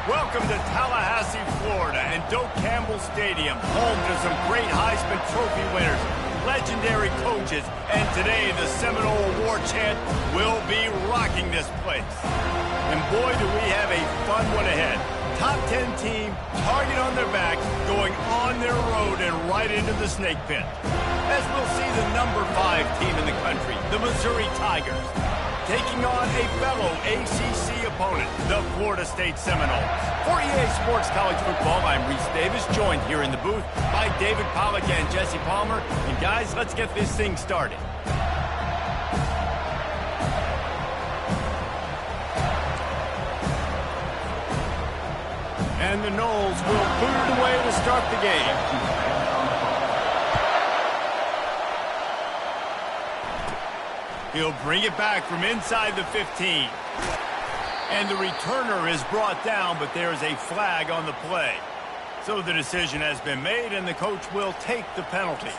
Welcome to Tallahassee, Florida, and Doak Campbell Stadium, home to some great Heisman Trophy winners, legendary coages, and today the Seminole War Chant will be rocking this place. And boy, do we have a fun one ahead. Top 10 team, target on their back, going on their road and right into the snake pit. As we'll see the number 5 team in the country, the Missouri Tigers, taking on a fellow ACC opponent, the Florida State Seminoles. For EA Sports College Football, I'm Reese Davis, joined here in the booth by David Pollack and Jesse Palmer. And guys, let's get this thing started. And the Noles will boot it away to start the game. He'll bring it back from inside the 15. And the returner is brought down, but there is a flag on the play. So the decision has been made, and the coach will take the penalty.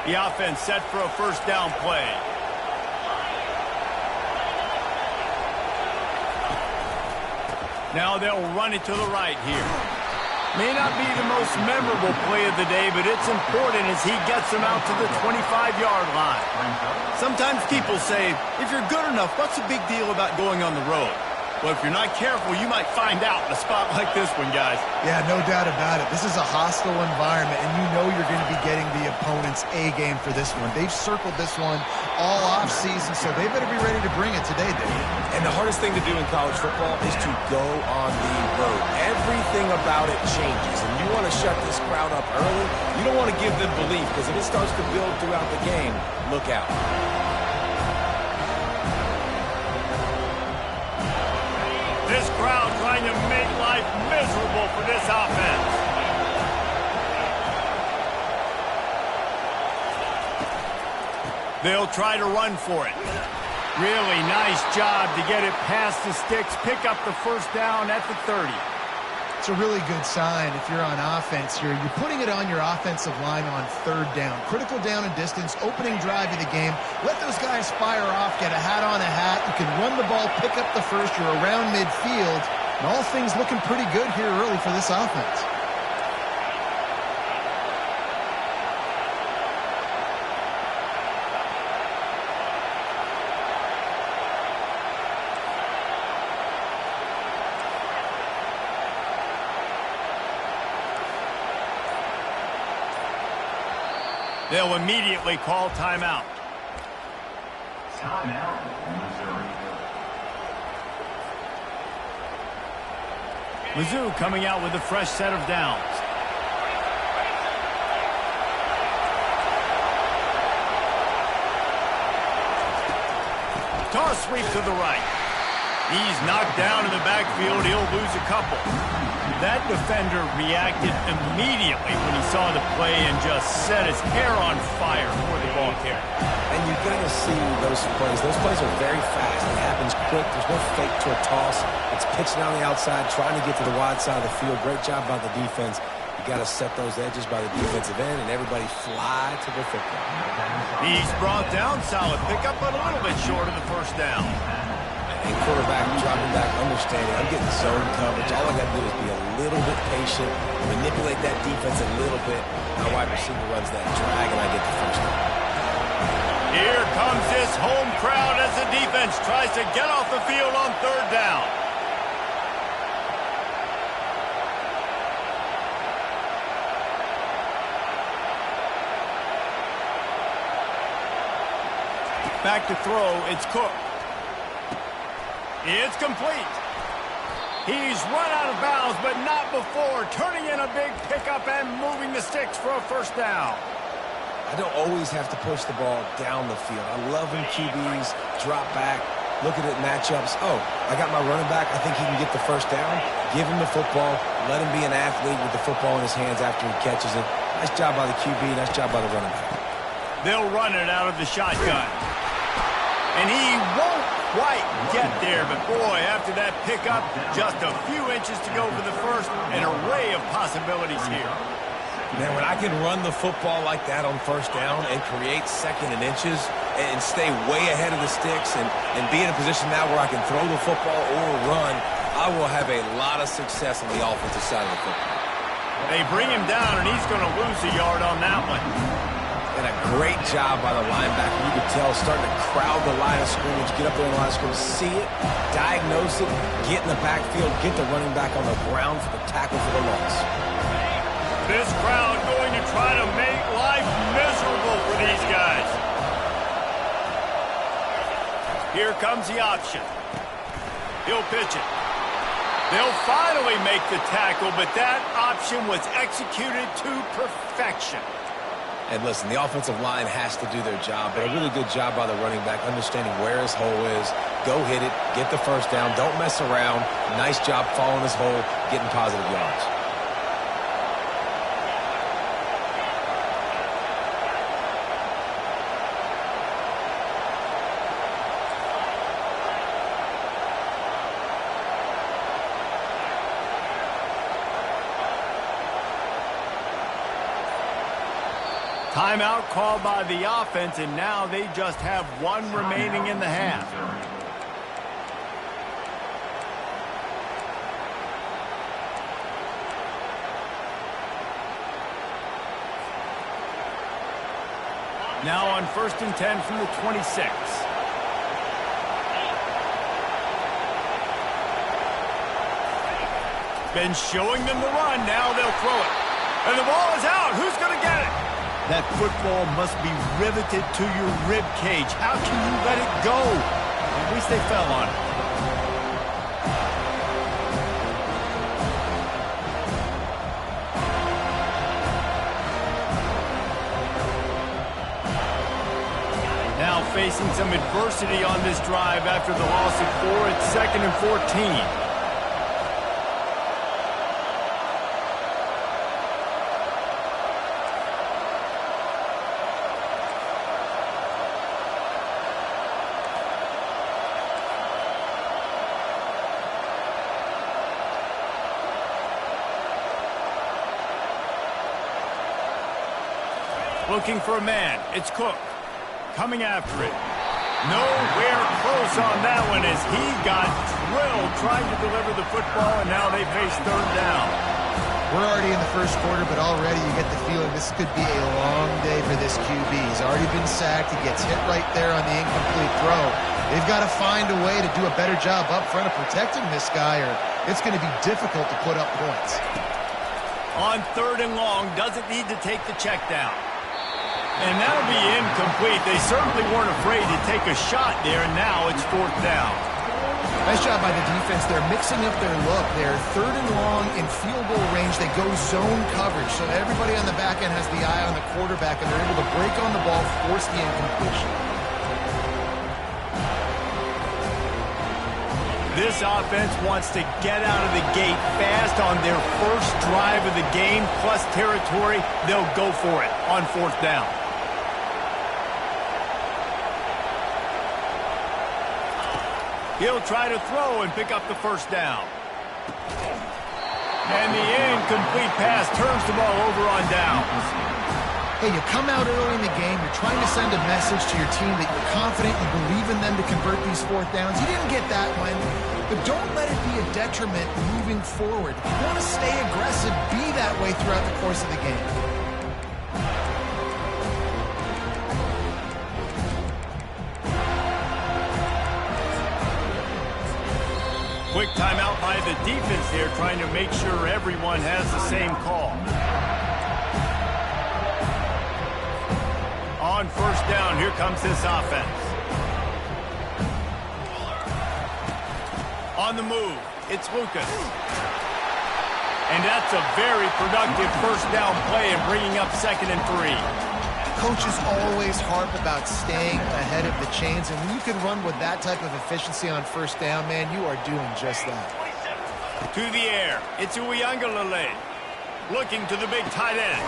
The offense set for a first down play. Now they'll run it to the right here. May not be the most memorable play of the day, but it's important as he gets them out to the 25-yard line. Sometimes people say, if you're good enough, what's the big deal about going on the road? Well, if you're not careful, you might find out in a spot like this one, guys. Yeah, no doubt about it. This is a hostile environment, and you know you're going to be getting the opponent's A game for this one. They've circled this one all offseason, so they better be ready to bring it today, Dave. And the hardest thing to do in college football is to go on the road. Everything about it changes, and you want to shut this crowd up early. You don't want to give them belief, because if it starts to build throughout the game, look out. This crowd trying to make life miserable for this offense. They'll try to run for it. Really nice job to get it past the sticks, pick up the first down at the 30. It's a really good sign if you're on offense here. You're putting it on your offensive line on third down. Critical down and distance, opening drive of the game. Let those guys fire off, get a hat on a hat. You can run the ball, pick up the first. You're around midfield. And all things looking pretty good here early for this offense. They'll immediately call timeout. Timeout, Mizzou coming out with a fresh set of downs. Toss sweep to the right. He's knocked down in the backfield. He'll lose a couple. That defender reacted immediately when he saw the play and just set his hair on fire for the ball carrier. And you're going to see those plays. Those plays are very fast. It happens quick. There's no fake to a toss. It's pitching on the outside, trying to get to the wide side of the field. Great job by the defense. You got to set those edges by the defensive end, and everybody fly to the football. He's brought down, solid pickup, but a little bit short of the first down. And quarterback dropping back, understanding I'm getting zone coverage. All I got to do is be a little bit patient, manipulate that defense a little bit. My wide receiver runs that drag, and I get the first down. Here comes this home crowd as the defense tries to get off the field on third down. Back to throw, it's Cook. It's complete. He's run out of bounds, but not before turning in a big pickup and moving the sticks for a first down. I don't always have to push the ball down the field. I love when QBs drop back, look at it matchups. Oh, I got my running back. I think he can get the first down. Give him the football. Let him be an athlete with the football in his hands after he catches it. Nice job by the QB. Nice job by the running back. They'll run it out of the shotgun. And he won't quite get there, but boy, after that pickup, just a few inches to go for the first, an array of possibilities here. Man, when I can run the football like that on first down and create second and inches and stay way ahead of the sticks and be in a position now where I can throw the football or run, I will have a lot of success on the offensive side of the football. They bring him down, and he's going to lose a yard on that one. And a great job by the linebacker. You could tell starting to crowd the line of scrimmage, get up there in the line of scrimmage, see it, diagnose it, get in the backfield, get the running back on the ground for the tackle for the loss. This crowd going to try to make life miserable for these guys. Here comes the option. He'll pitch it. They'll finally make the tackle, but that option was executed to perfection. And listen, the offensive line has to do their job, but a really good job by the running back, understanding where his hole is. Go hit it, get the first down, don't mess around. Nice job following his hole, getting positive yards. Timeout called by the offense, and now they just have one remaining in the half. Now on 1st and 10 from the 26. Been showing them the run, now they'll throw it. And the ball is out. Who's going to get it? That football must be riveted to your rib cage. How can you let it go? At least they fell on it. Now facing some adversity on this drive after the loss of 4 at 2nd and 14. Looking for a man. It's Cook. Coming after it. Nowhere close on that one as he got drilled trying to deliver the football, and now they face 3rd down. We're already in the first quarter, but already you get the feeling this could be a long day for this QB. He's already been sacked. He gets hit right there on the incomplete throw. They've got to find a way to do a better job up front of protecting this guy, or it's going to be difficult to put up points. On 3rd and long, doesn't need to take the check down. And that'll be incomplete. They certainly weren't afraid to take a shot there, and now it's 4th down. Nice job by the defense. They're mixing up their look. They're 3rd and long in field goal range. They go zone coverage, so everybody on the back end has the eye on the quarterback, and they're able to break on the ball, force the incompletion. This offense wants to get out of the gate fast on their first drive of the game, plus territory. They'll go for it on 4th down. He'll try to throw and pick up the first down. And the incomplete pass turns the ball over on downs. Hey, you come out early in the game, you're trying to send a message to your team that you're confident, you believe in them to convert these 4th downs. You didn't get that one, but don't let it be a detriment moving forward. If you want to stay aggressive, be that way throughout the course of the game. Quick timeout by the defense here, trying to make sure everyone has the same call. On 1st down, here comes this offense. On the move, it's Lucas. And that's a very productive 1st down play and bringing up 2nd and 3. Coaches always harp about staying ahead of the chains, and when you can run with that type of efficiency on 1st down, man, you are doing just that. To the air, it's Uiagalelei. Looking to the big tight end.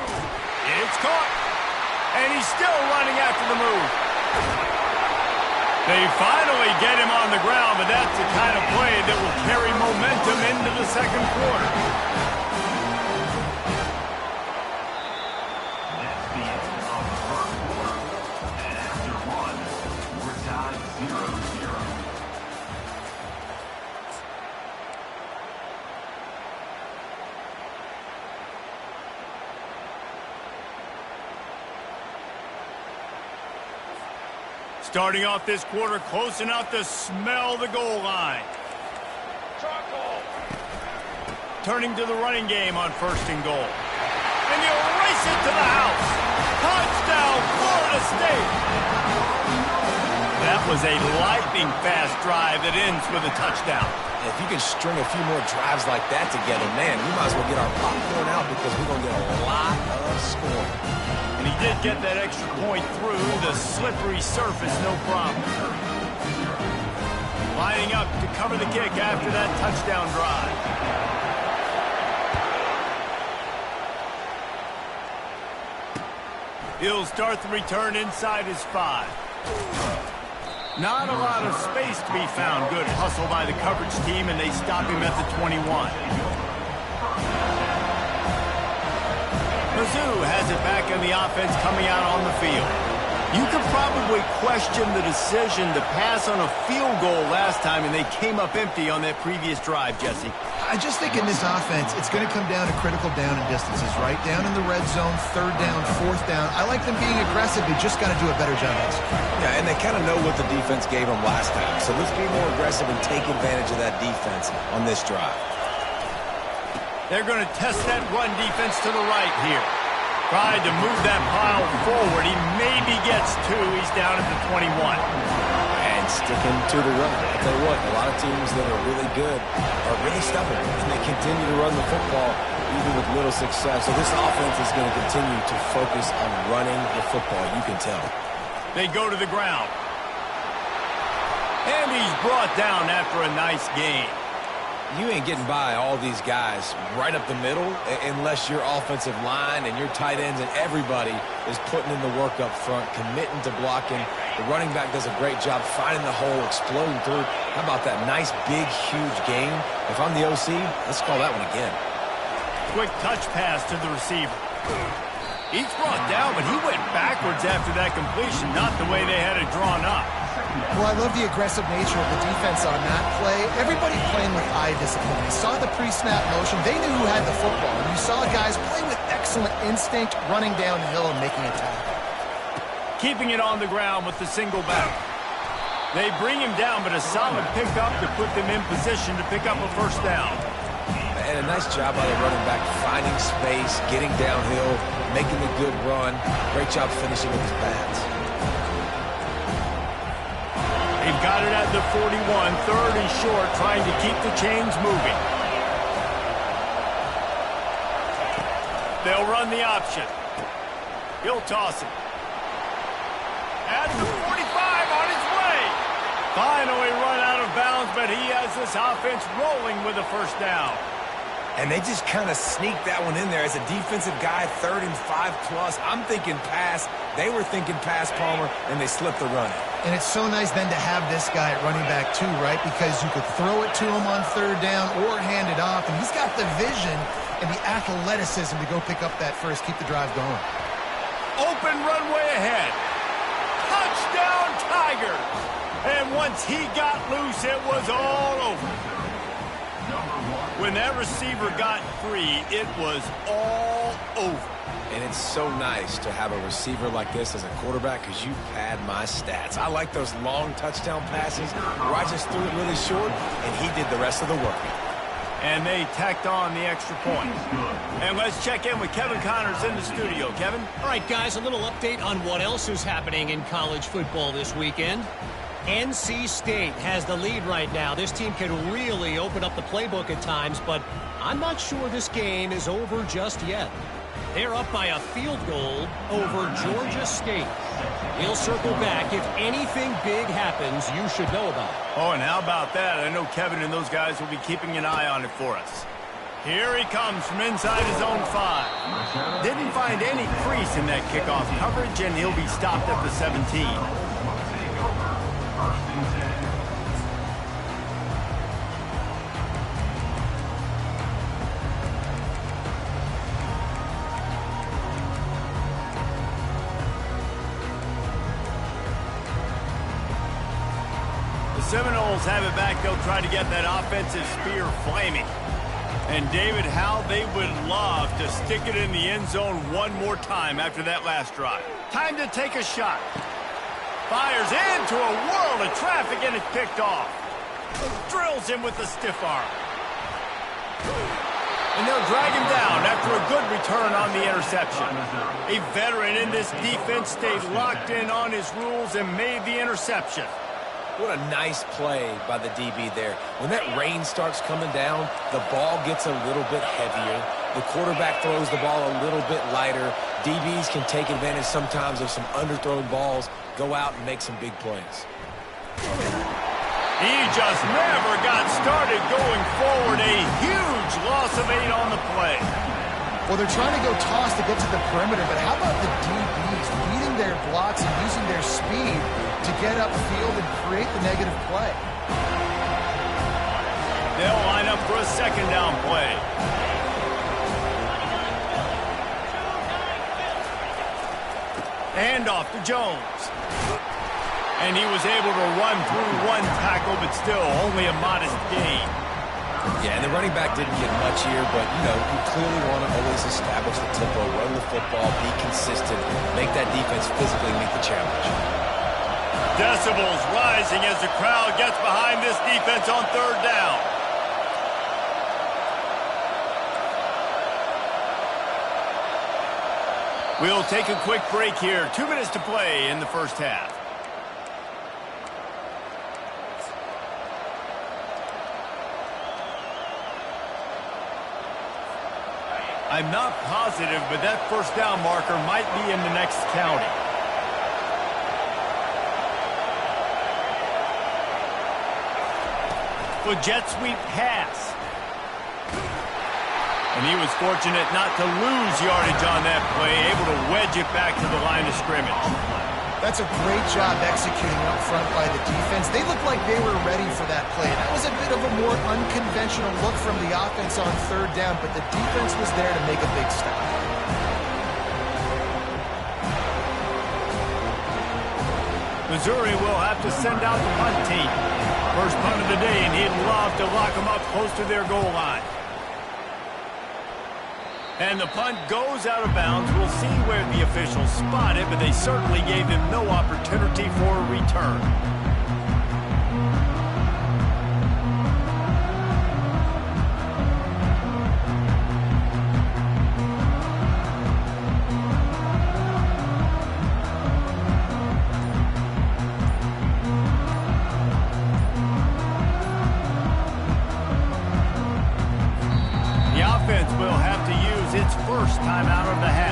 It's caught. And he's still running after the move. They finally get him on the ground, but that's the kind of play that will carry momentum into the 2nd quarter. Starting off this quarter close enough to smell the goal line. Turning to the running game on 1st and goal. And you race it to the house. Touchdown, Florida State. That was a lightning-fast drive that ends with a touchdown. If you can string a few more drives like that together, man, we might as well get our popcorn out because we're going to get a lot of scoring. And he did get that extra point through the slippery surface, no problem. Lining up to cover the kick after that touchdown drive. He'll start the return inside his 5. Not a lot of space to be found. Good hustle by the coverage team, and they stop him at the 21. Mizzou has it back in the offense coming out on the field. You could probably question the decision to pass on a field goal last time, and they came up empty on that previous drive, Jesse. I just think in this offense, it's going to come down to critical down and distances, right? Down in the red zone, 3rd down, 4th down. I like them being aggressive. They just got to do a better job executing. Yeah, and they kind of know what the defense gave them last time. So let's be more aggressive and take advantage of that defense on this drive. They're going to test that run defense to the right here. Tried to move that pile forward. He maybe gets 2. He's down at the 21. And sticking to the run. I'll tell you what, a lot of teams that are really good are really stubborn, and they continue to run the football even with little success. So this offense is going to continue to focus on running the football, you can tell. They go to the ground. And he's brought down after a nice gain. You ain't getting by all these guys right up the middle unless your offensive line and your tight ends and everybody is putting in the work up front, committing to blocking. The running back does a great job finding the hole, exploding through. How about that nice, big, huge gain? If I'm the OC, let's call that one again. Quick touch pass to the receiver. He's brought down, but he went backwards after that completion, not the way they had it drawn up. Well, I love the aggressive nature of the defense on that play. Everybody playing with eye discipline. They saw the pre-snap motion. They knew who had the football. And you saw guys play with excellent instinct, running downhill and making a tackle. Keeping it on the ground with the single back. They bring him down, but a solid pickup to put them in position to pick up a 1st down. And a nice job by the running back, finding space, getting downhill, making a good run. Great job finishing with his pads. They've got it at the 41, 3rd and short, trying to keep the chains moving. They'll run the option. He'll toss it. At the 45, on his way. Finally run out of bounds, but he has this offense rolling with a 1st down. And they just kind of sneaked that one in there as a defensive guy, 3rd and 5+. I'm thinking pass. They were thinking pass, Palmer, and they slipped the run. And it's so nice then to have this guy at running back too, right? Because you could throw it to him on 3rd down or hand it off. And he's got the vision and the athleticism to go pick up that first, keep the drive going. Open runway ahead. Touchdown, Tigers. And once he got loose, it was all over. When that receiver got free, it was all over. And it's so nice to have a receiver like this as a quarterback because you pad my stats. I like those long touchdown passes where I just threw it really short, and he did the rest of the work. And they tacked on the extra point. And let's check in with Kevin Connors in the studio. Kevin? All right, guys, a little update on what else is happening in college football this weekend. NC State has the lead right now. This team can really open up the playbook at times, but I'm not sure this game is over just yet. They're up by a field goal over Georgia State. We'll circle back. If anything big happens, you should know about it. Oh, and how about that? I know Kevin and those guys will be keeping an eye on it for us. Here he comes from inside his own 5. Didn't find any crease in that kickoff coverage, and he'll be stopped at the 17. Seminoles have it back. They'll try to get that offensive spear flaming. And David, how they would love to stick it in the end zone one more time after that last drive. Time to take a shot. Fires into a world of traffic and it's picked off. Drills him with the stiff arm. And they'll drag him down after a good return on the interception. A veteran in this defense stayed locked in on his rules and made the interception. What a nice play by the DB there. When that rain starts coming down, the ball gets a little bit heavier. The quarterback throws the ball a little bit lighter. DBs can take advantage sometimes of some underthrown balls, go out and make some big plays. He just never got started going forward. A huge loss of 8 on the play. Well, they're trying to go toss to get to the perimeter, but how about the DBs beating their blocks and using their speed to get upfield and create the negative play? They'll line up for a second down play. Handoff to Jones. And he was able to run through one tackle, but still only a modest gain. Yeah, and the running back didn't get much here, but, you know, you clearly want to always establish the tempo, run the football, be consistent, make that defense physically meet the challenge. Decibels rising as the crowd gets behind this defense on third down. We'll take a quick break here. 2 minutes to play in the first half. I'm not positive, but that first down marker might be in the next county. The jet sweep pass. And he was fortunate not to lose yardage on that play, able to wedge it back to the line of scrimmage. That's a great job executing up front by the defense. They looked like they were ready for that play. That was a bit of a more unconventional look from the offense on third down, but the defense was there to make a big stop. Missouri will have to send out the punt team. First punt of the day, and he'd love to lock them up close to their goal line. And the punt goes out of bounds. We'll see where the officials spot it, but they certainly gave him no opportunity for a return. The offense will have to use its first time out of the half.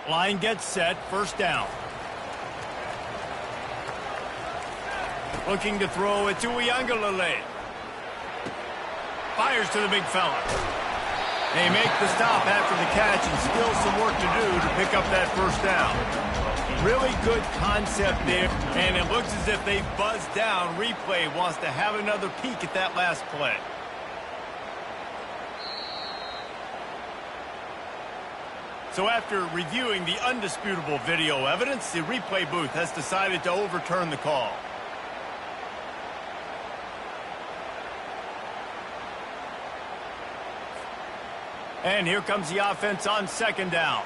Line gets set, first down. Looking to throw it to Uiagalelei. Fires to the big fella. They make the stop after the catch and still some work to do to pick up that first down. Really good concept there, and it looks as if they've buzzed down. Replay wants to have another peek at that last play. So after reviewing the undisputable video evidence, the replay booth has decided to overturn the call. And here comes the offense on second down.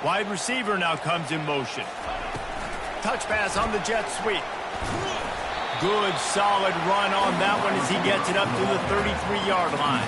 Wide receiver now comes in motion. Touch pass on the jet sweep. Good, solid run on that one as he gets it up to the 33-yard line.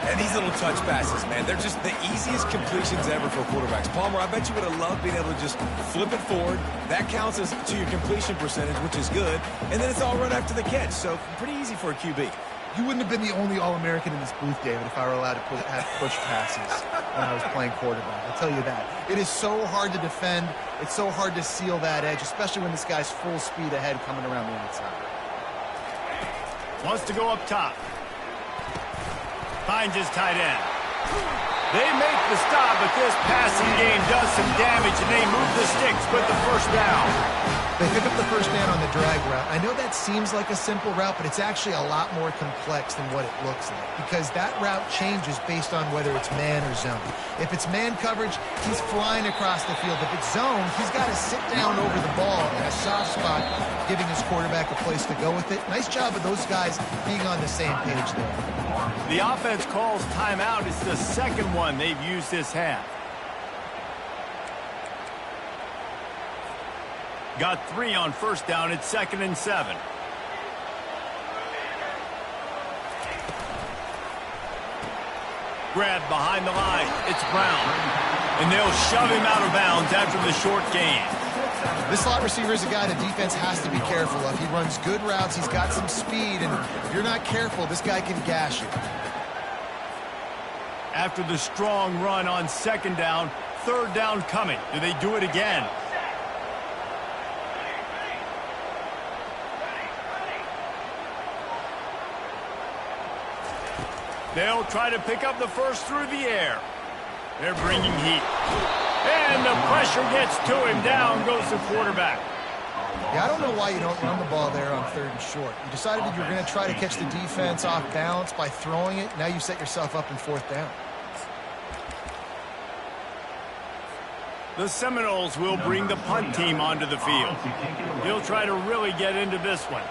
And these little touch passes, man, they're just the easiest completions ever for quarterbacks. Palmer, I bet you would have loved being able to just flip it forward. That counts as to your completion percentage, which is good. And then it's all right after the catch, so pretty easy for a QB. You wouldn't have been the only All-American in this booth, David, if I were allowed to have push passes when I was playing quarterback. I'll tell you that. It is so hard to defend. It's so hard to seal that edge, especially when this guy's full speed ahead coming around the outside. Wants to go up top. Finds his tight end. They make the stop, but this passing game does some damage, and they move the sticks with the first down. They pick up the first down on the drag route. I know that seems like a simple route, but it's actually a lot more complex than what it looks like because that route changes based on whether it's man or zone. If it's man coverage, he's flying across the field. If it's zone, he's got to sit down over the ball in a soft spot, giving his quarterback a place to go with it. Nice job of those guys being on the same page there. The offense calls timeout. It's the second one they've used this half. Got 3 on first down. It's 2nd and 7. Grabbed behind the line. It's Brown. And they'll shove him out of bounds after the short gain. This slot receiver is a guy the defense has to be careful of. He runs good routes. He's got some speed. And if you're not careful, this guy can gash you. After the strong run on 2nd down, 3rd down coming. Do they do it again? They'll try to pick up the first through the air. They're bringing heat. And the pressure gets to him. Down goes the quarterback. Yeah, I don't know why you don't run the ball there on 3rd and short. You decided that you were going to try to catch the defense off balance by throwing it. Now you set yourself up in 4th down. The Seminoles will bring the punt team onto the field. He'll try to really get into this one.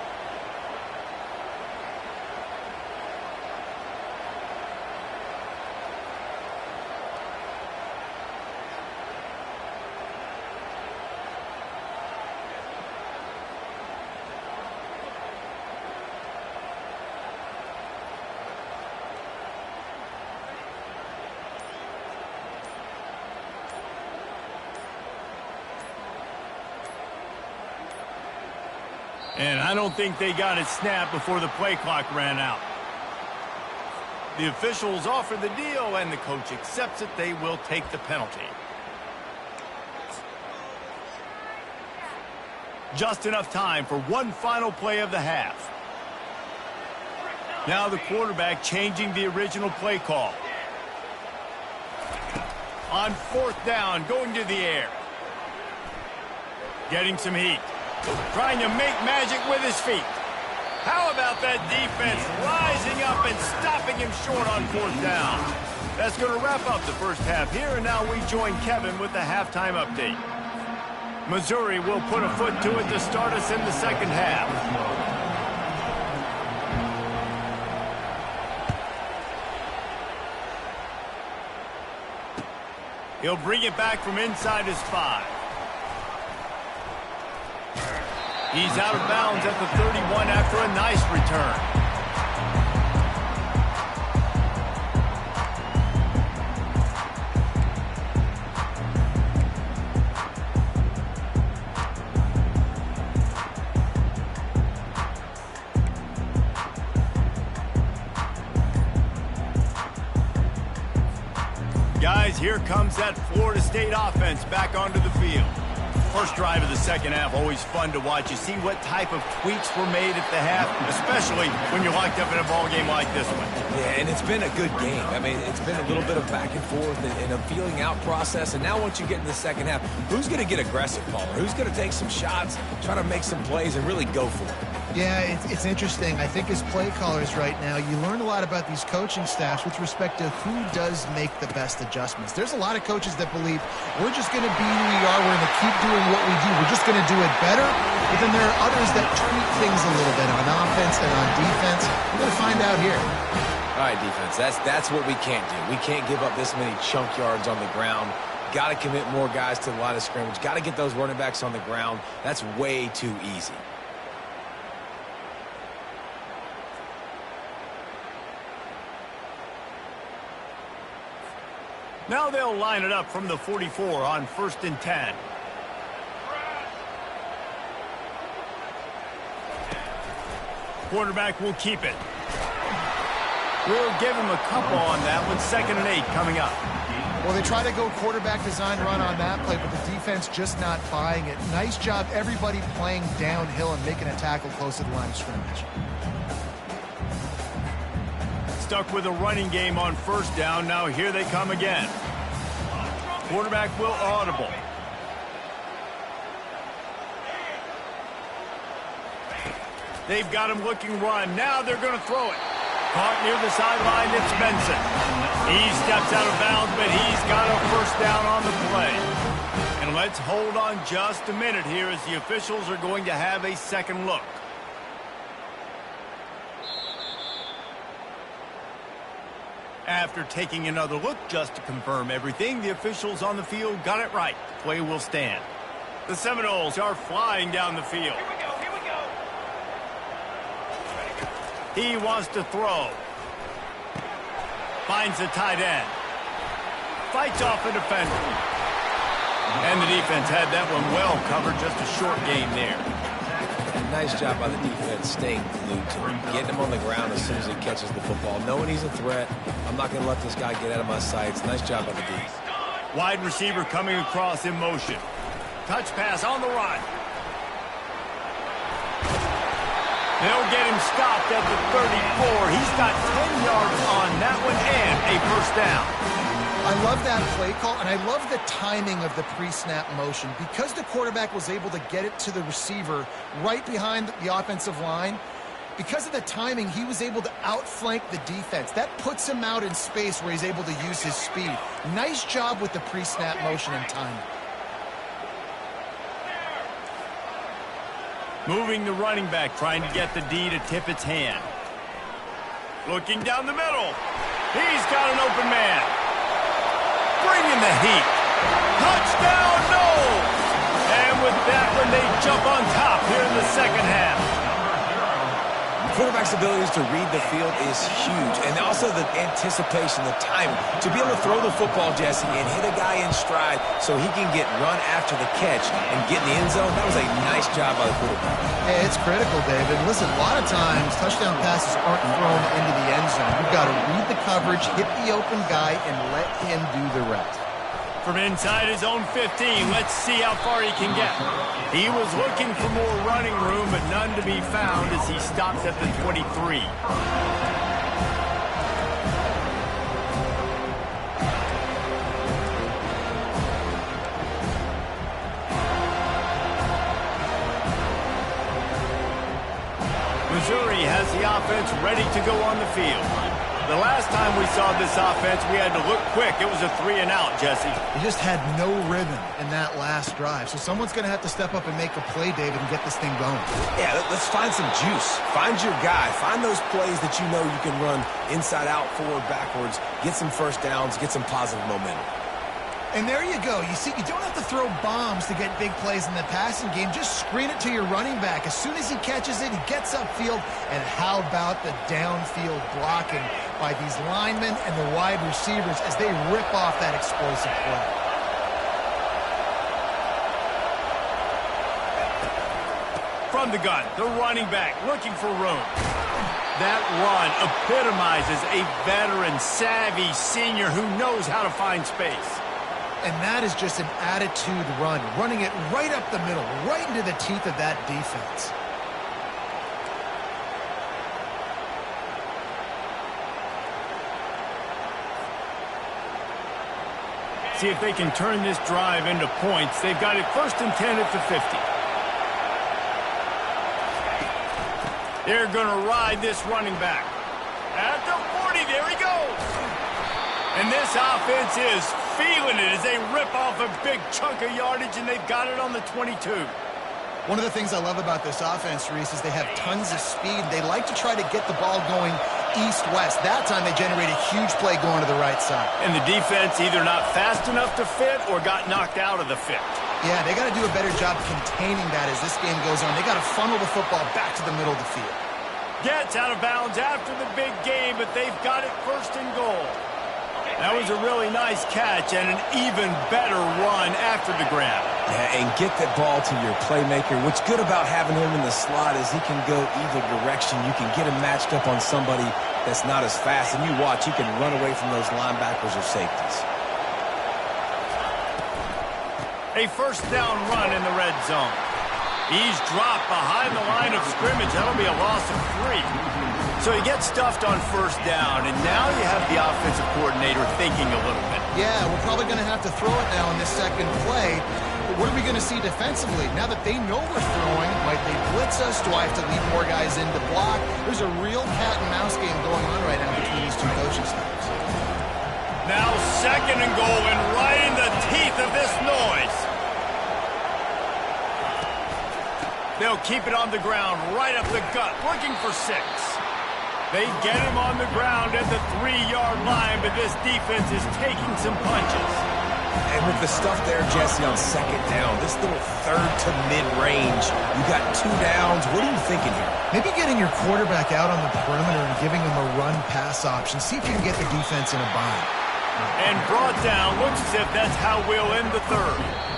And I don't think they got it snapped before the play clock ran out. The officials offer the deal, and the coach accepts it. They will take the penalty. Just enough time for one final play of the half. Now the quarterback changing the original play call. On 4th down, going to the air. Getting some heat. Trying to make magic with his feet. How about that defense rising up and stopping him short on 4th down? That's going to wrap up the first half here, and now we join Kevin with the halftime update. Missouri will put a foot to it to start us in the second half. He'll bring it back from inside his 5. He's out of bounds at the 31 after a nice return. Guys, here comes that Florida State offense back onto the field. First drive of the second half, always fun to watch. You see what type of tweaks were made at the half, especially when you're locked up in a ball game like this one. Yeah, and it's been a good game. I mean, it's been a little bit of back and forth and a feeling out process. And now once you get in the second half, who's going to get aggressive, Paul? Who's going to take some shots, try to make some plays, and really go for it? Yeah, it's interesting. I think as play callers right now, you learn a lot about these coaching staffs with respect to who does make the best adjustments. There's a lot of coaches that believe we're just going to be who we are. We're going to keep doing what we do. We're just going to do it better. But then there are others that tweak things a little bit on offense and on defense. We're going to find out here. All right, defense, that's what we can't do. We can't give up this many chunk yards on the ground. Got to commit more guys to the line of scrimmage. Got to get those running backs on the ground. That's way too easy. Now they'll line it up from the 44 on 1st and 10. Quarterback will keep it. We'll give him a couple on that one. 2nd and 8 coming up. Well, they try to go quarterback design run on that play, but the defense just not buying it. Nice job, everybody playing downhill and making a tackle close to the line of scrimmage. Stuck with a running game on 1st down. Now here they come again. Quarterback will audible. They've got him looking run. Now they're going to throw it. Caught near the sideline, it's Benson. He steps out of bounds, but he's got a first down on the play. And let's hold on just a minute here as the officials are going to have a second look. After taking another look just to confirm everything, the officials on the field got it right. The play will stand. The Seminoles are flying down the field. Here we go. He wants to throw. Finds the tight end. Fights off a defender. And the defense had that one well covered. Just a short game there. Nice job by the defense staying glued to him, getting him on the ground as soon as he catches the football, knowing he's a threat. I'm not going to let this guy get out of my sights. Nice job by the D. Wide receiver coming across in motion. Touch pass on the run. They'll get him stopped at the 34. He's got 10 yards on that one and a first down. I love that play call, and I love the timing of the pre-snap motion. Because the quarterback was able to get it to the receiver right behind the offensive line, because of the timing, he was able to outflank the defense. That puts him out in space where he's able to use his speed. Nice job with the pre-snap motion and timing. Moving the running back, trying to get the D to tip its hand. Looking down the middle. He's got an open man. Bringing the heat. Touchdown, no! And with that one, they jump on top here in the second half. Quarterback's abilities to read the field is huge, and also the anticipation, the timing. To be able to throw the football, Jesse, and hit a guy in stride so he can get run after the catch and get in the end zone, that was a nice job by the quarterback. Yeah, it's critical, David. Listen, a lot of times, touchdown passes aren't thrown into the end zone. You've got to read the coverage, hit the open guy, and let him do the rest. From inside his own 15, let's see how far he can get. He was looking for more running room, but none to be found as he stops at the 23. Missouri has the offense ready to go on the field. The last time we saw this offense, we had to look quick. It was a 3-and-out, Jesse. They just had no rhythm in that last drive. So someone's going to have to step up and make a play, David, and get this thing going. Yeah, let's find some juice. Find your guy. Find those plays that you know you can run inside out, forward, backwards, get some first downs, get some positive momentum. And there you go. You see, you don't have to throw bombs to get big plays in the passing game. Just screen it to your running back. As soon as he catches it, he gets upfield. And how about the downfield blocking by these linemen and the wide receivers as they rip off that explosive play. From the gun, the running back looking for room. That run epitomizes a veteran, savvy senior who knows how to find space. And that is just an attitude run, running it right up the middle, right into the teeth of that defense. See if they can turn this drive into points. They've got it 1st and 10 at the 50. They're going to ride this running back. At the 40, there he goes. And this offense is feeling it as they rip off a big chunk of yardage, and they've got it on the 22. One of the things I love about this offense, Reese, is they have tons of speed. They like to try to get the ball going east-west. That time they generate a huge play going to the right side. And the defense either not fast enough to fit or got knocked out of the fit. Yeah, they got to do a better job containing that as this game goes on. They got to funnel the football back to the middle of the field. Gets out of bounds after the big game, but they've got it 1st and goal. That was a really nice catch and an even better run after the grab. Yeah, and get that ball to your playmaker. What's good about having him in the slot is he can go either direction. You can get him matched up on somebody that's not as fast, and you watch, he can run away from those linebackers or safeties. A 1st down run in the red zone. He's dropped behind the line of scrimmage. That'll be a loss of 3. So he gets stuffed on 1st down, and now you have the offensive coordinator thinking a little bit. Yeah, we're probably going to have to throw it now in this second play. But what are we going to see defensively? Now that they know we're throwing, might they blitz us? Do I have to leave more guys in to block? There's a real cat and mouse game going on right now between these two coaching staffs. Now 2nd and goal, and right in the teeth of this noise. They'll keep it on the ground, right up the gut, looking for 6. They get him on the ground at the 3-yard line, but this defense is taking some punches. And with the stuff there, Jesse, on 2nd down, this little 3rd to mid-range, you got 2 downs. What are you thinking here? Maybe getting your quarterback out on the perimeter and giving him a run-pass option. See if you can get the defense in a bind. And brought down, looks as if that's how we'll end the 3rd.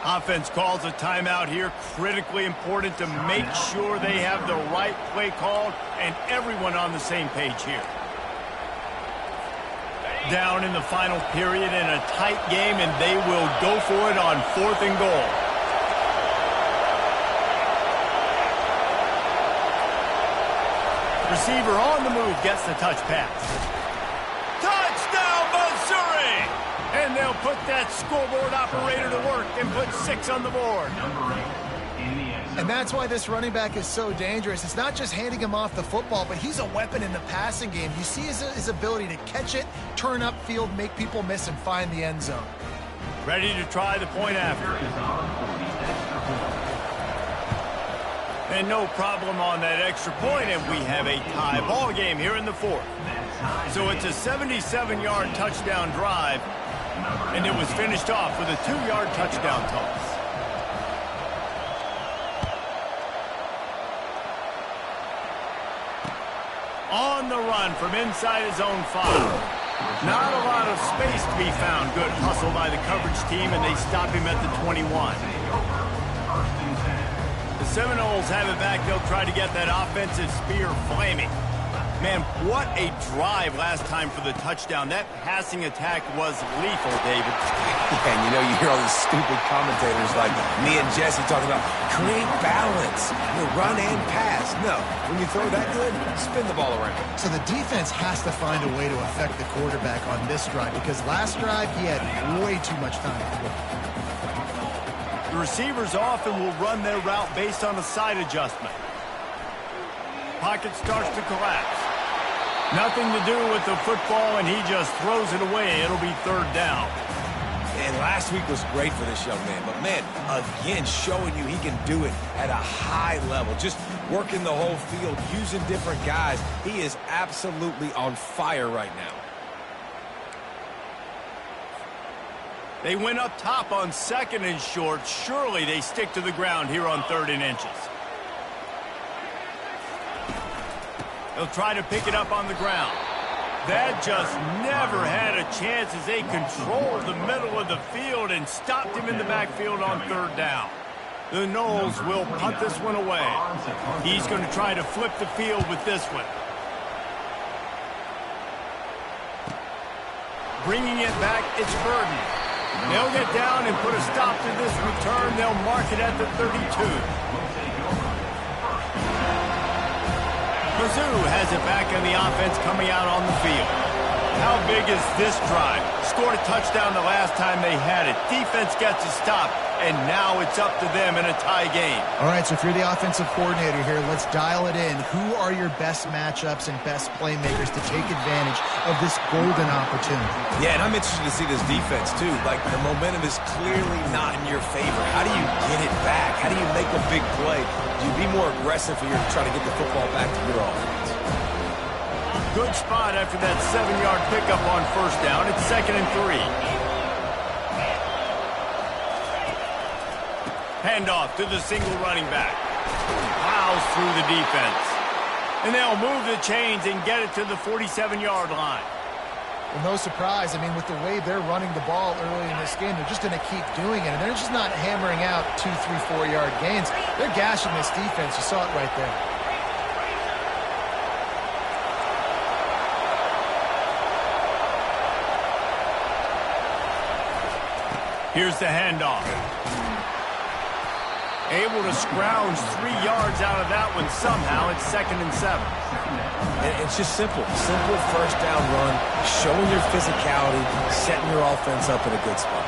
Offense calls a timeout here. Critically important to make sure they have the right play called and everyone on the same page here. Down in the final period in a tight game, and they will go for it on 4th and goal. Receiver on the move gets the touch pass. Touchdown, Missouri! And they'll put that scoreboard operator to work and put 6 on the board. And that's why this running back is so dangerous. It's not just handing him off the football, but he's a weapon in the passing game. You see his ability to catch it, turn upfield, make people miss, and find the end zone. Ready to try the point after. And no problem on that extra point, and we have a tie ball game here in the 4th. So it's a 77-yard touchdown drive, and it was finished off with a 2-yard touchdown toss. On the run from inside his own 5. Not a lot of space to be found. Good hustle by the coverage team, and they stop him at the 21. The Seminoles have it back. They'll try to get that offensive spear flaming. Man, what a drive last time for the touchdown. That passing attack was lethal, David. Yeah, and you know, you hear all these stupid commentators like me and Jesse talking about create balance, run and pass. No, when you throw that good, spin the ball around. So the defense has to find a way to affect the quarterback on this drive, because last drive he had way too much time to throw. The receivers often will run their route based on a side adjustment. Pocket starts to collapse. Nothing to do with the football, and he just throws it away. It'll be 3rd down. And last week was great for this young man. But, man, again, showing you he can do it at a high level. Just working the whole field, using different guys. He is absolutely on fire right now. They went up top on 2nd and short. Surely they stick to the ground here on 3rd and inches. They'll try to pick it up on the ground. That just never had a chance as they controlled the middle of the field and stopped him in the backfield on 3rd down. The Noles will punt this one away. He's going to try to flip the field with this one. Bringing it back, it's Burden. They'll get down and put a stop to this return. They'll mark it at the 32. Mizzou has it back in the offense coming out on the field. How big is this drive? Scored a touchdown the last time they had it. Defense gets a stop, and now it's up to them in a tie game. All right, so if you're the offensive coordinator here, let's dial it in. Who are your best matchups and best playmakers to take advantage of this golden opportunity? Yeah, and I'm interested to see this defense, too. Like, the momentum is clearly not in your favor. How do you get it back? How do you make a big play? Do you be more aggressive or you're trying to get the football back to your offense? Good spot after that 7-yard pickup on 1st down. It's 2nd and 3. Handoff to the single running back. Plows through the defense. And they'll move the chains and get it to the 47-yard line. Well, no surprise. I mean, with the way they're running the ball early in this game, they're just going to keep doing it. And they're just not hammering out 2, 3, 4-yard gains. They're gashing this defense. You saw it right there. Here's the handoff. Able to scrounge 3 yards out of that one somehow. It's 2nd and 7. And it's just simple. Simple first down run, showing your physicality, setting your offense up in a good spot.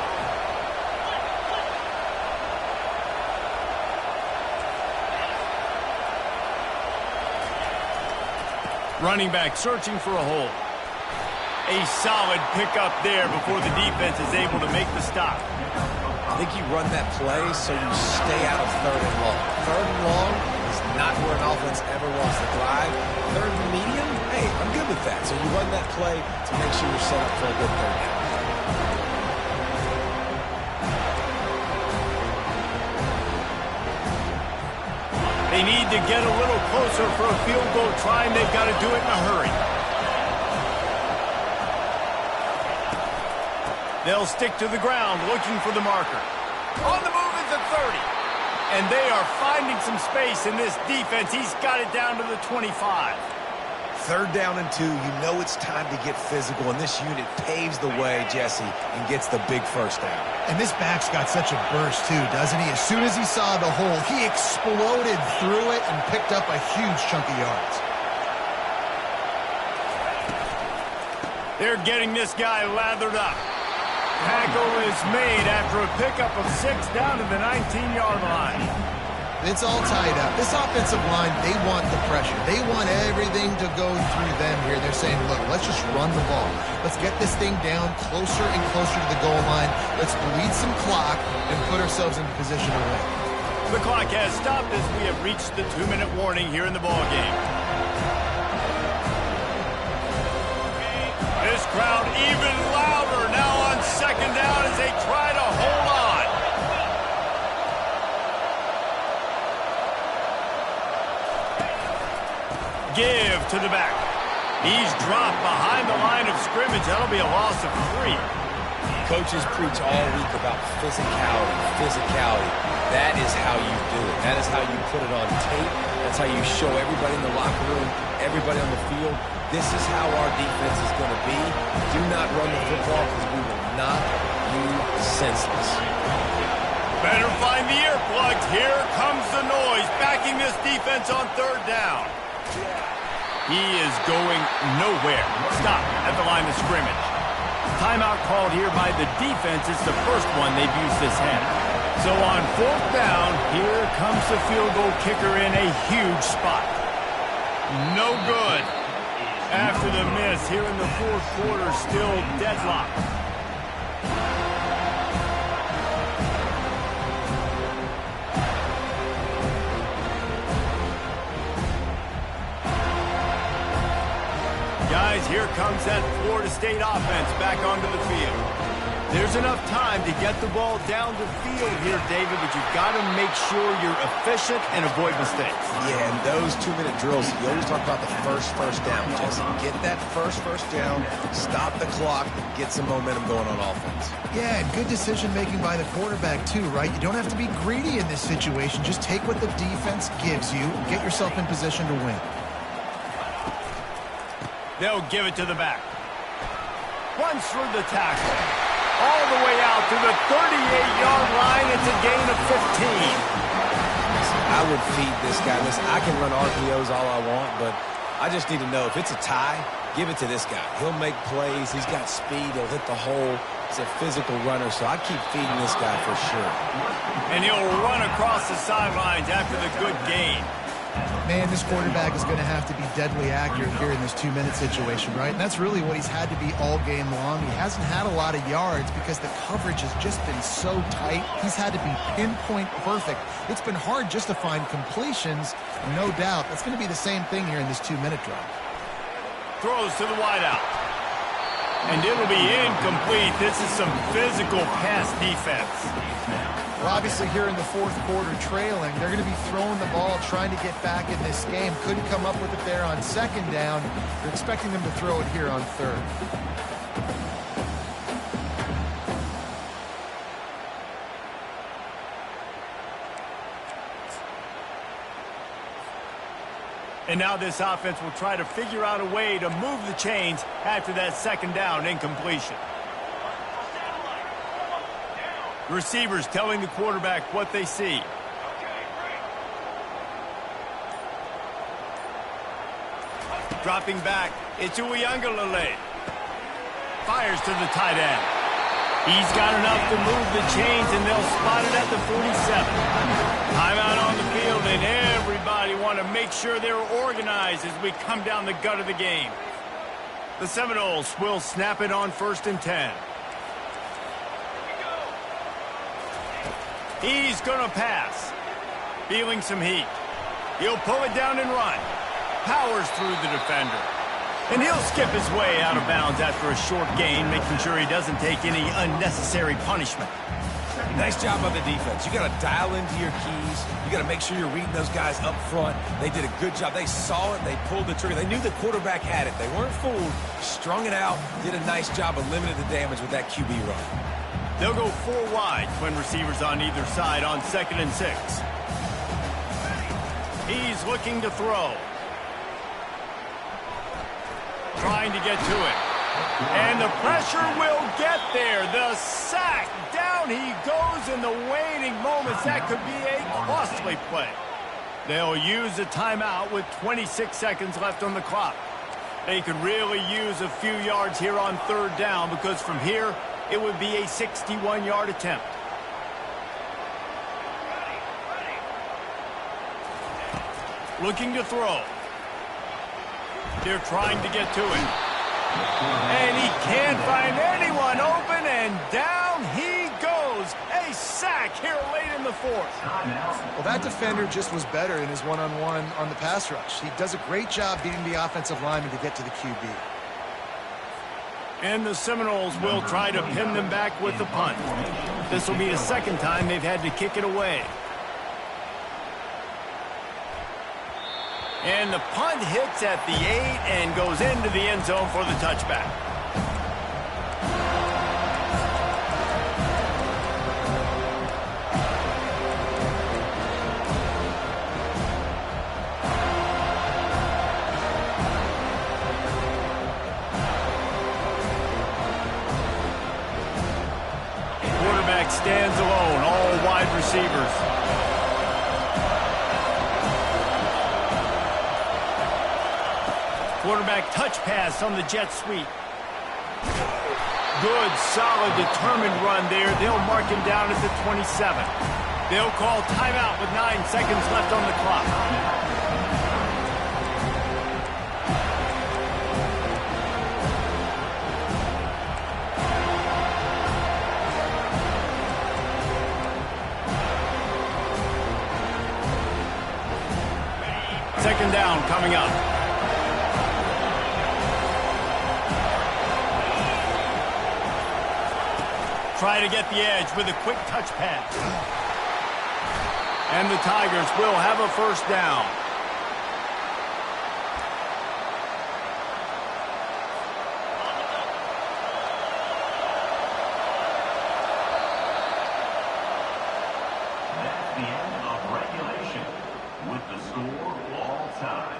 Running back searching for a hole. A solid pickup there before the defense is able to make the stop. I think you run that play so you stay out of 3rd and long. 3rd and long is not where an offense ever wants to thrive. 3rd and medium, hey, I'm good with that. So you run that play to make sure you're set up for a good 3rd down. They need to get a little closer for a field goal try, and they've got to do it in a hurry. They'll stick to the ground looking for the marker. On the move is the 30. And they are finding some space in this defense. He's got it down to the 25. 3rd down and 2. You know it's time to get physical, and this unit paves the way, Jesse, and gets the big first down. And this back's got such a burst, too, doesn't he? As soon as he saw the hole, he exploded through it and picked up a huge chunk of yards. They're getting this guy lathered up. Tackle is made after a pickup of 6 down to the 19-yard line. It's all tied up. This offensive line, they want the pressure. They want everything to go through them here. They're saying, look, let's just run the ball. Let's get this thing down closer and closer to the goal line. Let's bleed some clock and put ourselves in position to win. The clock has stopped as we have reached the 2-minute warning here in the ballgame. This crowd even louder now on 2nd down as they try to hold on. Give to the back. He's dropped behind the line of scrimmage. That'll be a loss of 3. Coaches preach all week about physicality, physicality. That is how you do it. That is how you put it on tape. That's how you show everybody in the locker room, everybody on the field. This is how our defense is going to be. Do not run the football because we will knock you senseless. Better find the earplugs. Here comes the noise, backing this defense on 3rd down. He is going nowhere. Stop at the line of scrimmage. Timeout called here by the defense. It's the first one they've used this half. So on 4th down, here comes the field goal kicker in a huge spot. No good. After the miss here in the 4th quarter, still deadlocked. Guys, here comes that Florida State offense back onto the field. There's enough time to get the ball down the field here, David, but you've got to make sure you're efficient and avoid mistakes. Yeah, and those 2-minute drills, you always talk about the first down, Jesse. Get that first down, stop the clock, get some momentum going on offense. Yeah, and good decision-making by the quarterback, too, right? You don't have to be greedy in this situation. Just take what the defense gives you, get yourself in position to win. They'll give it to the back. Runs through the tackle. All the way out to the 38-yard line. It's a gain of 15. I would feed this guy. Listen, I can run RPOs all I want, but I just need to know if it's a tie, give it to this guy. He'll make plays. He's got speed. He'll hit the hole. He's a physical runner, so I keep feeding this guy for sure. And he'll run across the sidelines after the good gain. Man, this quarterback is going to have to be deadly accurate here in this 2-minute situation, right? And that's really what he's had to be all game long. He hasn't had a lot of yards because the coverage has just been so tight. He's had to be pinpoint perfect. It's been hard just to find completions, no doubt. That's going to be the same thing here in this 2-minute drive. Throws to the wideout. And it'll be incomplete. This is some physical pass defense. Well, obviously here in the 4th quarter trailing, they're going to be throwing the ball, trying to get back in this game. Couldn't come up with it there on 2nd down. They're expecting them to throw it here on 3rd. And now this offense will try to figure out a way to move the chains after that second down incompletion. Receivers telling the quarterback what they see. Dropping back, it's Uiagalelei. Fires to the tight end. He's got enough to move the chains, and they'll spot it at the 47. Timeout on the field, and everybody want to make sure they're organized as we come down the gut of the game. The Seminoles will snap it on 1st and 10. He's going to pass. Feeling some heat. He'll pull it down and run. Powers through the defender. And he'll skip his way out of bounds after a short gain, making sure he doesn't take any unnecessary punishment. Nice job on the defense. You got to dial into your keys. You got to make sure you're reading those guys up front. They did a good job. They saw it. They pulled the trigger. They knew the quarterback had it. They weren't fooled. Strung it out. Did a nice job of limiting the damage with that QB run. They'll go 4 wide, twin receivers on either side on 2nd and 6. He's looking to throw. Trying to get to it. And the pressure will get there. The sack. Down he goes in the waning moments. That could be a costly play. They'll use a timeout with 26 seconds left on the clock. They could really use a few yards here on 3rd down, because from here, it would be a 61-yard attempt. Looking to throw. They're trying to get to it. And he can't find anyone open, and down he goes. A sack here late in the 4th. Well, that defender just was better in his one-on-one on the pass rush. He does a great job beating the offensive lineman to get to the QB. And the Seminoles will try to pin them back with the punt. This will be the 2nd time they've had to kick it away. And the punt hits at the 8 and goes into the end zone for the touchback. Quarterback stands alone, all wide receivers. Quarterback touch pass on the jet sweep. Good, solid, determined run there. They'll mark him down at the 27. They'll call timeout with 9 seconds left on the clock. Second down coming up. Try to get the edge with a quick touch pass. And the Tigers will have a 1st down. That's the end of regulation with the score all time.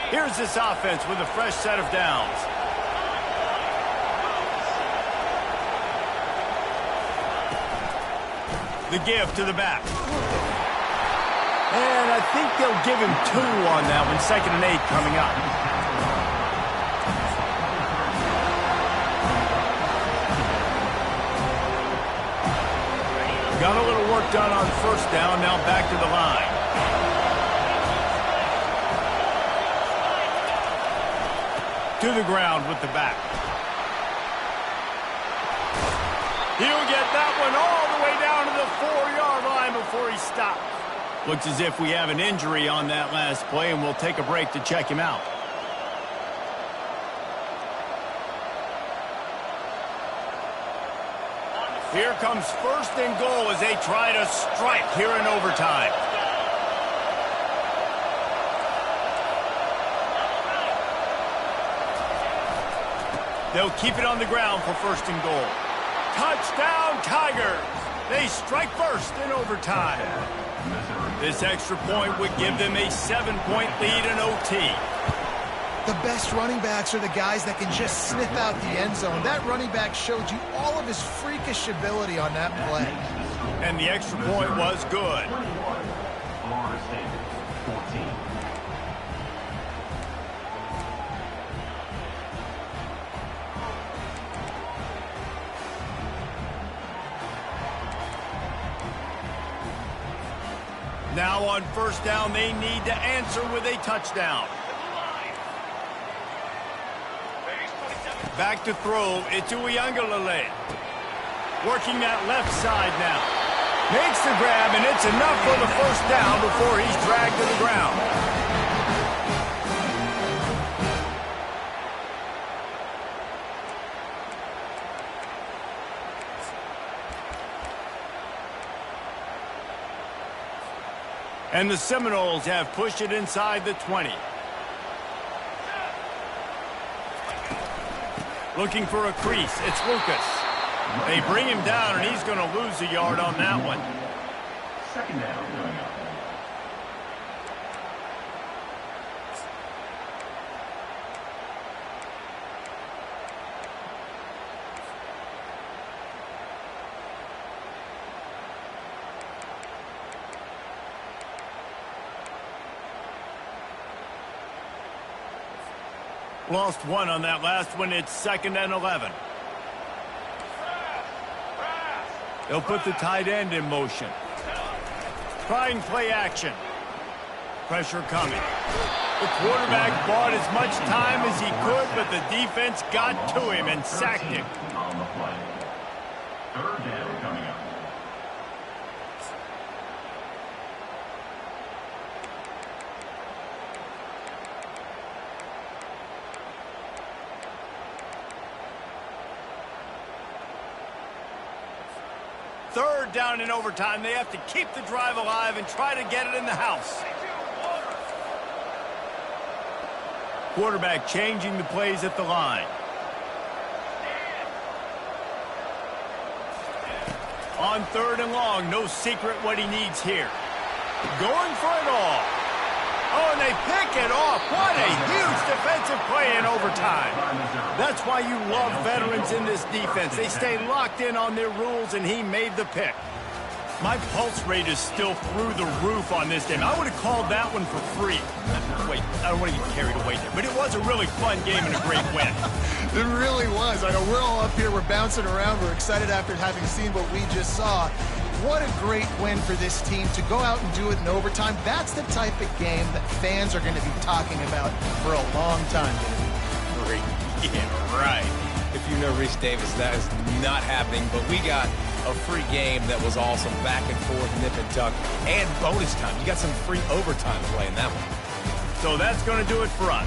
Here's this offense with a fresh set of downs. The give to the back. And I think they'll give him 2 on that one. 2nd and 8 coming up. Got a little work done on 1st down. Now back to the line. To the ground with the back. He'll get that one all the way down to the 4-yard line before he stops. Looks as if we have an injury on that last play, and we'll take a break to check him out. Here comes first and goal as they try to strike here in overtime. They'll keep it on the ground for first and goal. Touchdown, Tigers! They strike first in overtime. This extra point would give them a 7-point lead in OT. The best running backs are the guys that can just sniff out the end zone. That running back showed you all of his freakish ability on that play. And the extra point was good. Florida State, 14. Now on first down, they need to answer with a touchdown. Back to throw, it's Uiagalelei. Working that left side now. Makes the grab, and it's enough for the first down before he's dragged to the ground. And the Seminoles have pushed it inside the 20. Looking for a crease. It's Lucas. They bring him down, and he's going to lose a yard on that one. Second down coming up. Lost one on that last one. It's 2nd and 11. They'll put the tight end in motion. Trying play action. Pressure coming. The quarterback bought as much time as he could, but the defense got to him and sacked him. On the play. Third down coming up. Third down in overtime. They have to keep the drive alive and try to get it in the house. Quarterback changing the plays at the line. On 3rd and long, no secret what he needs here. Going for it all. Oh, and they pick it off. What a huge defensive play in overtime. That's why you love veterans in this defense. They stay locked in on their rules, and he made the pick. My pulse rate is still through the roof on this game. I would have called that one for free. Wait, I don't want to get carried away there, but it was a really fun game and a great win. It really was. I know we're all up here. We're bouncing around. We're excited after having seen what we just saw. What a great win for this team to go out and do it in overtime. That's the type of game that fans are going to be talking about for a long time. Great. Yeah, right. If you know Rich Davis, that is not happening, but we got a free game that was awesome, back and forth, nip and tuck, and bonus time. You got some free overtime play in that one. So that's going to do it for us.